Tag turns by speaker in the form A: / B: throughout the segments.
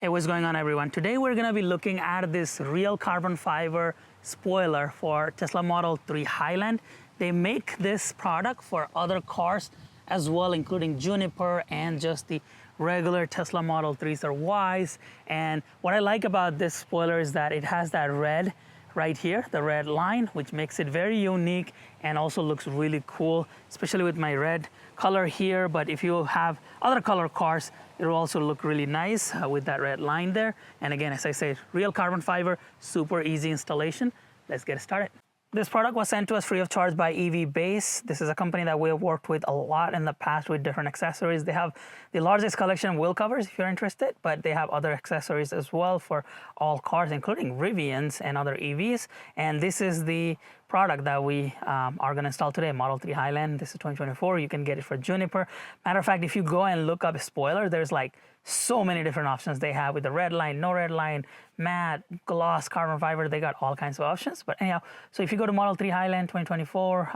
A: Hey, what's going on, everyone? Today we're going to be looking at this real carbon fiber spoiler for Tesla Model 3 Highland. They make this product for other cars as well, including Juniper and just the regular Tesla Model 3s or Ys. And what I like about this spoiler is that it has that red right here, the red line, which makes it very unique and also looks really cool, especially with my red color here. But if you have other color cars, it will also look really nice with that red line there. And again, as I say, real carbon fiber, super easy installation. Let's get started. This product was sent to us free of charge by EV Base. This is a company that we have worked with a lot in the past with different accessories. They have the largest collection of wheel covers if you're interested, but they have other accessories as well for all cars, including Rivians and other EVs. And this is the product that we are going to install today, Model 3 Highland. This is 2024. You can get it for Juniper. Matter of fact, if you go and look up a spoiler, there's like so many different options they have with the red line, no red line, matte, gloss, carbon fiber. They got all kinds of options. But anyhow, so if you go to Model 3 Highland 2024,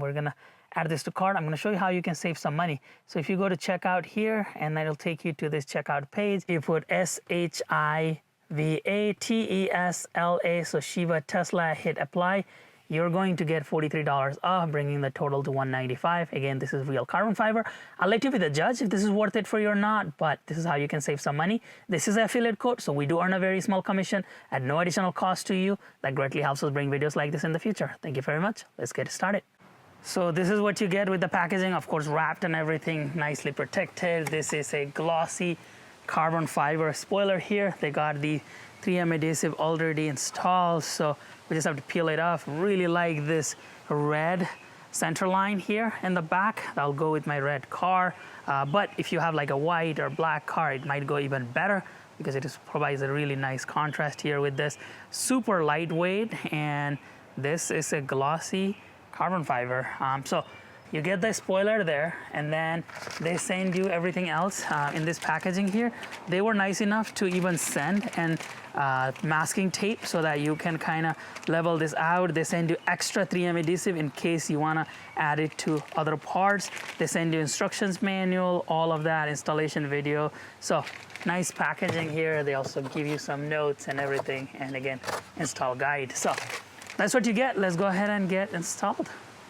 A: we're going to add this to cart. I'm going to show you how you can save some money. So if you go to checkout here, and then it'll take you to this checkout page. You put SHIVA so Shiva Tesla, hit apply. You're going to get $43 off, bringing the total to $195. Again, this is real carbon fiber. I'll let you be the judge if this is worth it for you or not, but this is how you can save some money. This is an affiliate code, so we do earn a very small commission at no additional cost to you. That greatly helps us bring videos like this in the future. Thank you very much. Let's get started. So this is what you get with the packaging, of course, wrapped and everything, nicely protected. This is a glossy carbon fiber spoiler here. They got the 3M adhesive already installed, so we just have to peel it off. Really like this red center line here in the back. That'll go with my red car. But if you have like a white or black car, it might go even better because it provides a really nice contrast here with this. Super lightweight, and this is a glossy carbon fiber. So you get the spoiler there, and then they send you everything else in this packaging here. They were nice enough to even send and masking tape so that you can kind of level this out. They send you extra 3M adhesive in case you want to add it to other parts. They send you instructions manual, all of that, installation video. So nice packaging here. They also give you some notes and everything, and again, install guide. So that's what you get. Let's go ahead and get installed.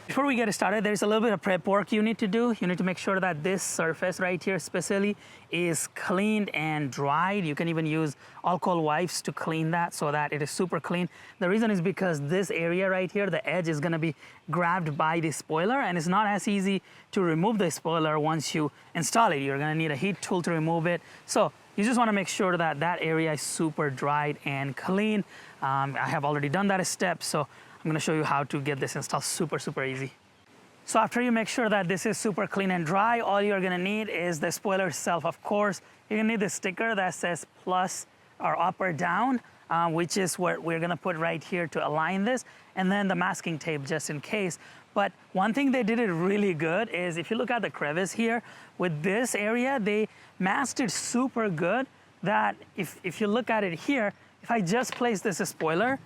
A: Before we get started, there's a little bit of prep work you need to do. You need to make sure that this surface right here especially is cleaned and dried. You can even use alcohol wipes to clean that so that it is super clean. The reason is because this area right here, the edge, is going to be grabbed by the spoiler, and it's not as easy to remove the spoiler once you install it. You're going to need a heat tool to remove it. So you just want to make sure that that area is super dried and clean. I have already done that step, so I'm going to show you how to get this installed super easy. So after you make sure that this is super clean and dry, all you're going to need is the spoiler itself. Of course, you're going to need the sticker that says plus or up or down, which is what we're going to put right here to align this, and then the masking tape just in case. But one thing they did it really good is if you look at the crevice here, with this area, they masked it super good that if you look at it here, if I just place this spoiler,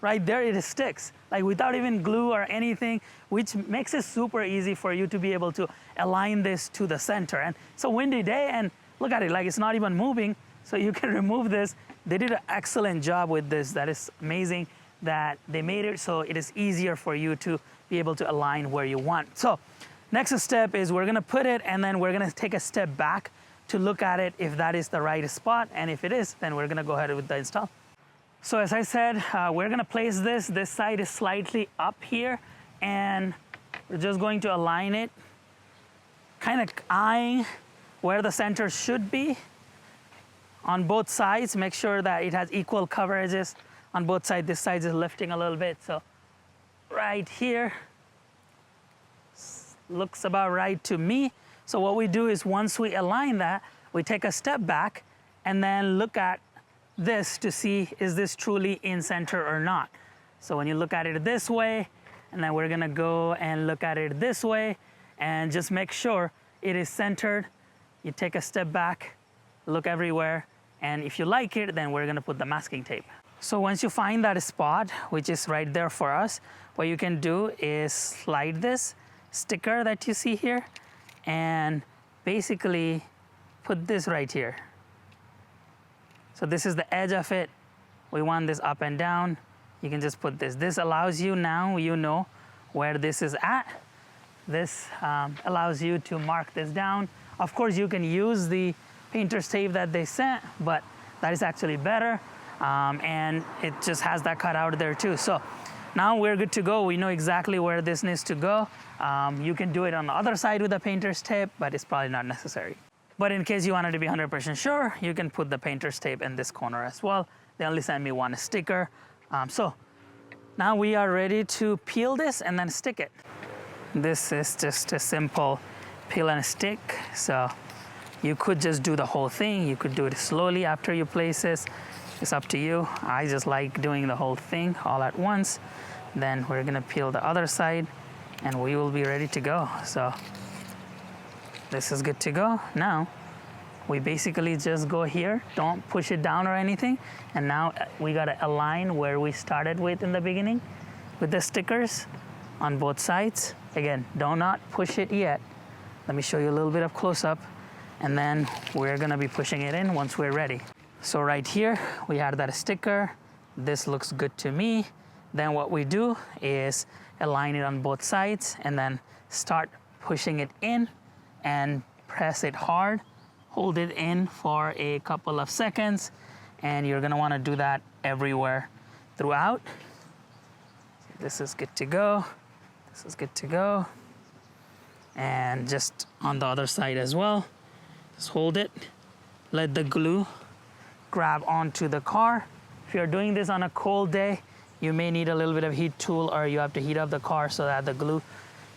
A: right there, it sticks, like without even glue or anything, which makes it super easy for you to be able to align this to the center. And it's a windy day, and look at it, like it's not even moving, so you can remove this. They did an excellent job with this. That is amazing that they made it so it is easier for you to be able to align where you want. So next step is we're gonna put it, and then we're gonna take a step back to look at it if that is the right spot, and if it is, then we're gonna go ahead with the install. So as I said, we're going to place this. This side is slightly up here, and we're just going to align it, kind of eyeing where the center should be on both sides. Make sure that it has equal coverages on both sides. This side is lifting a little bit, so right here looks about right to me. So what we do is once we align that, we take a step back and then look at this to see, is this truly in center or not? So when you look at it this way, and then we're gonna go and look at it this way, and just make sure it is centered. You take a step back, look everywhere, and if you like it, then we're gonna put the masking tape. So once you find that spot, which is right there for us, what you can do is slide this sticker that you see here, and basically put this right here. So this is the edge of it. We want this up and down. You can just put this. This allows you now, you know where this is at. This allows you to mark this down. Of course, you can use the painter's tape that they sent, but that is actually better. And it just has that cut out there too. So now we're good to go. We know exactly where this needs to go. You can do it on the other side with the painter's tape, but it's probably not necessary. But in case you wanted to be 100% sure, you can put the painter's tape in this corner as well. They only sent me one sticker. So now we are ready to peel this and then stick it. This is just a simple peel and stick. So you could just do the whole thing. You could do it slowly after you place this. It's up to you. I just like doing the whole thing all at once. Then we're gonna peel the other side and we will be ready to go. So this is good to go. Now we basically just go here, don't push it down or anything. And now we gotta align where we started with in the beginning with the stickers on both sides. Again, do not push it yet. Let me show you a little bit of close up, and then we're gonna be pushing it in once we're ready. So right here, we had that sticker. This looks good to me. Then what we do is align it on both sides and then start pushing it in and press it hard. Hold it in for a couple of seconds, and you're gonna wanna do that everywhere throughout. This is good to go. This is good to go. And just on the other side as well. Just hold it, let the glue grab onto the car. If you're doing this on a cold day, you may need a little bit of heat tool, or you have to heat up the car so that the glue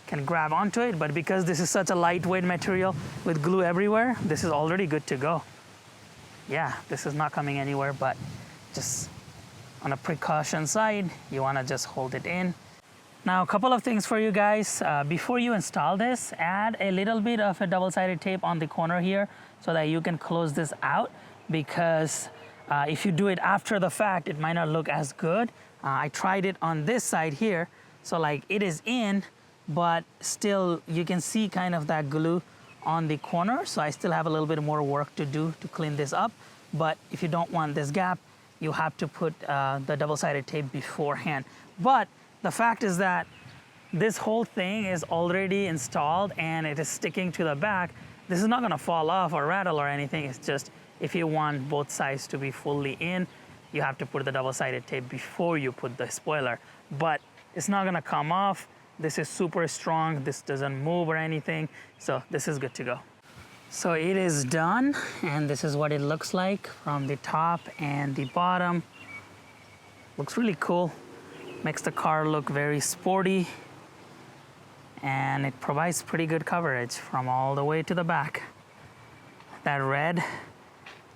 A: can grab onto it. But because this is such a lightweight material with glue everywhere, this is already good to go. Yeah, this is not coming anywhere, but just on a precaution side, you wanna just hold it in. Now, a couple of things for you guys. Before you install this, add a little bit of a double-sided tape on the corner here so that you can close this out, because if you do it after the fact, it might not look as good. I tried it on this side here, so like it is in, but still you can see kind of that glue on the corner, so I still have a little bit more work to do to clean this up. But if you don't want this gap, you have to put the double-sided tape beforehand. But the fact is that this whole thing is already installed and it is sticking to the back. This is not gonna fall off or rattle or anything. It's just if you want both sides to be fully in, you have to put the double-sided tape before you put the spoiler. But it's not gonna come off. This is super strong. This doesn't move or anything. So this is good to go. So it is done, and this is what it looks like from the top and the bottom. Looks really cool. Makes the car look very sporty, and it provides pretty good coverage from all the way to the back. That red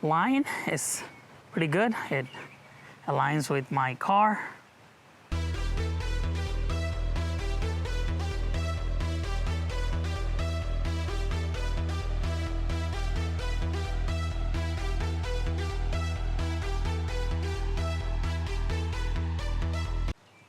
A: line is pretty good. It aligns with my car.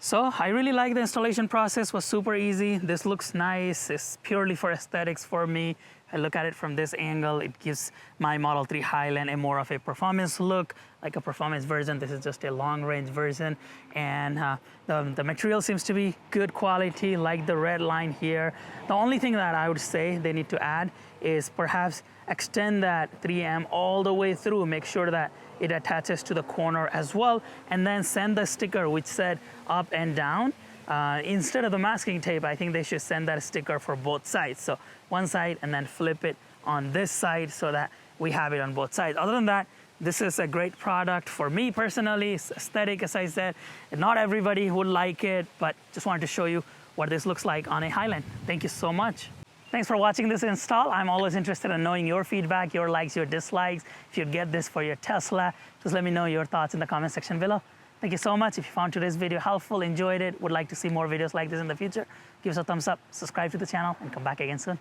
A: So I really like the installation process. Was super easy. This looks nice. It's purely for aesthetics for me. I look at it from this angle. It gives my Model 3 Highland a more of a performance look, like a performance version. This is just a long range version. And the material seems to be good quality, like the red line here. The only thing that I would say they need to add is perhaps extend that 3M all the way through. Make sure that it attaches to the corner as well, and then send the sticker which said up and down. Instead of the masking tape, I think they should send that sticker for both sides. So one side and then flip it on this side so that we have it on both sides. Other than that, this is a great product for me personally. It's aesthetic, as I said. Not everybody would like it, but just wanted to show you what this looks like on a Highland. Thank you so much. Thanks for watching this install. I'm always interested in knowing your feedback, your likes, your dislikes. If you get this for your Tesla, just let me know your thoughts in the comment section below. Thank you so much. If you found today's video helpful, enjoyed it, would like to see more videos like this in the future, give us a thumbs up, subscribe to the channel, and come back again soon.